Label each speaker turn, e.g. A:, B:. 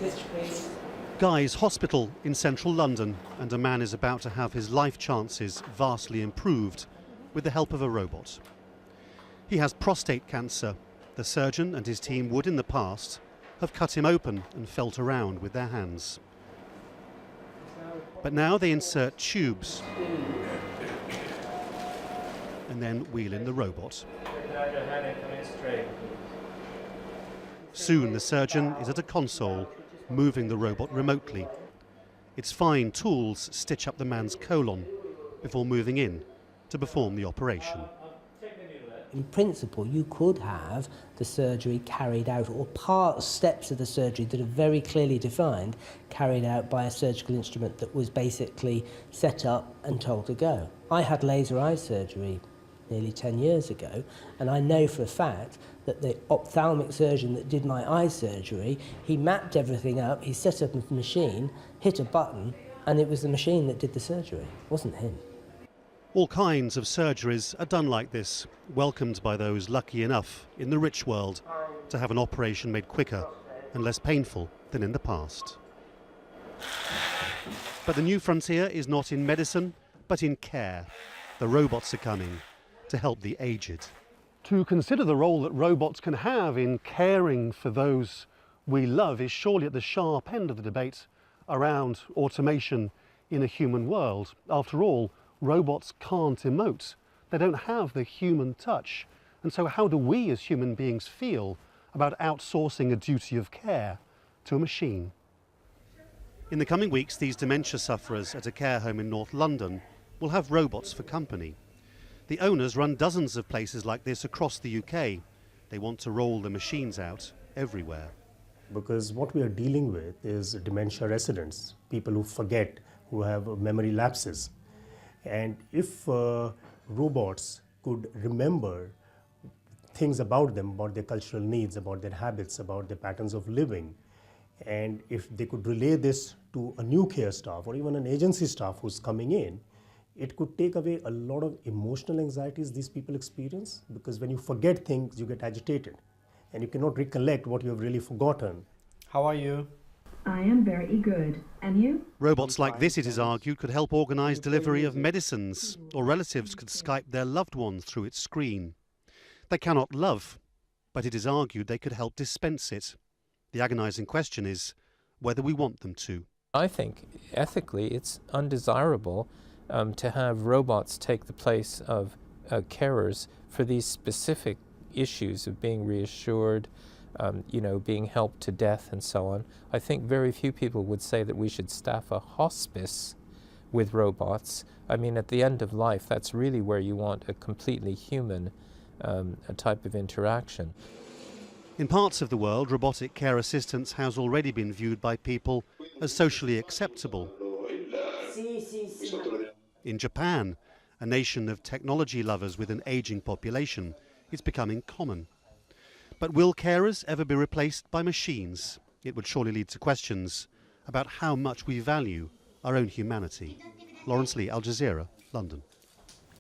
A: Switch, please.
B: Guy's Hospital in central London, and a man is about to have his life chances vastly improved with the help of a robot. He has prostate cancer. The surgeon and his team would in the past have cut him open and felt around with their hands. But now they insert tubes and then wheel in the robot. Soon the surgeon is at a console, moving the robot remotely. Its fine tools stitch up the man's colon before moving in to perform the operation.
C: In principle, you could have the surgery carried out, or steps of the surgery that are very clearly defined, carried out by a surgical instrument that was basically set up and told to go. I had laser eye surgery nearly 10 years ago, and I know for a fact that the ophthalmic surgeon that did my eye surgery, he mapped everything up, he set up a machine, hit a button, and it was the machine that did the surgery. It wasn't him.
B: All kinds of surgeries are done like this, welcomed by those lucky enough in the rich world to have an operation made quicker and less painful than in the past. But the new frontier is not in medicine, but in care. The robots are coming to help the aged. To consider the role that robots can have in caring for those we love is surely at the sharp end of the debate around automation in a human world. After all, robots can't emote. They don't have the human touch. And so how do we as human beings feel about outsourcing a duty of care to a machine? In the coming weeks, these dementia sufferers at a care home in North London will have robots for company. The owners run dozens of places like this across the UK. They want to roll the machines out everywhere.
D: Because what we are dealing with is dementia residents, people who forget, who have memory lapses. And if robots could remember things about them, about their cultural needs, about their habits, about their patterns of living, and if they could relay this to a new care staff or even an agency staff who's coming in, it could take away a lot of emotional anxieties these people experience, because when you forget things, you get agitated and you cannot recollect what you have really forgotten.
E: How are you?
F: I am very good. And you?
B: Robots like this, it is argued, could help organise delivery of medicines, or relatives could Skype their loved ones through its screen. They cannot love, but it is argued they could help dispense it. The agonising question is whether we want them to.
G: I think ethically it's undesirable to have robots take the place of carers for these specific issues of being reassured, being helped to death and so on. I think very few people would say that we should staff a hospice with robots. I mean, at the end of life, that's really where you want a completely human type of interaction.
B: In parts of the world, robotic care assistance has already been viewed by people as socially acceptable. In Japan, a nation of technology lovers with an ageing population, it's becoming common. But will carers ever be replaced by machines? It would surely lead to questions about how much we value our own humanity. Lawrence Lee, Al Jazeera, London.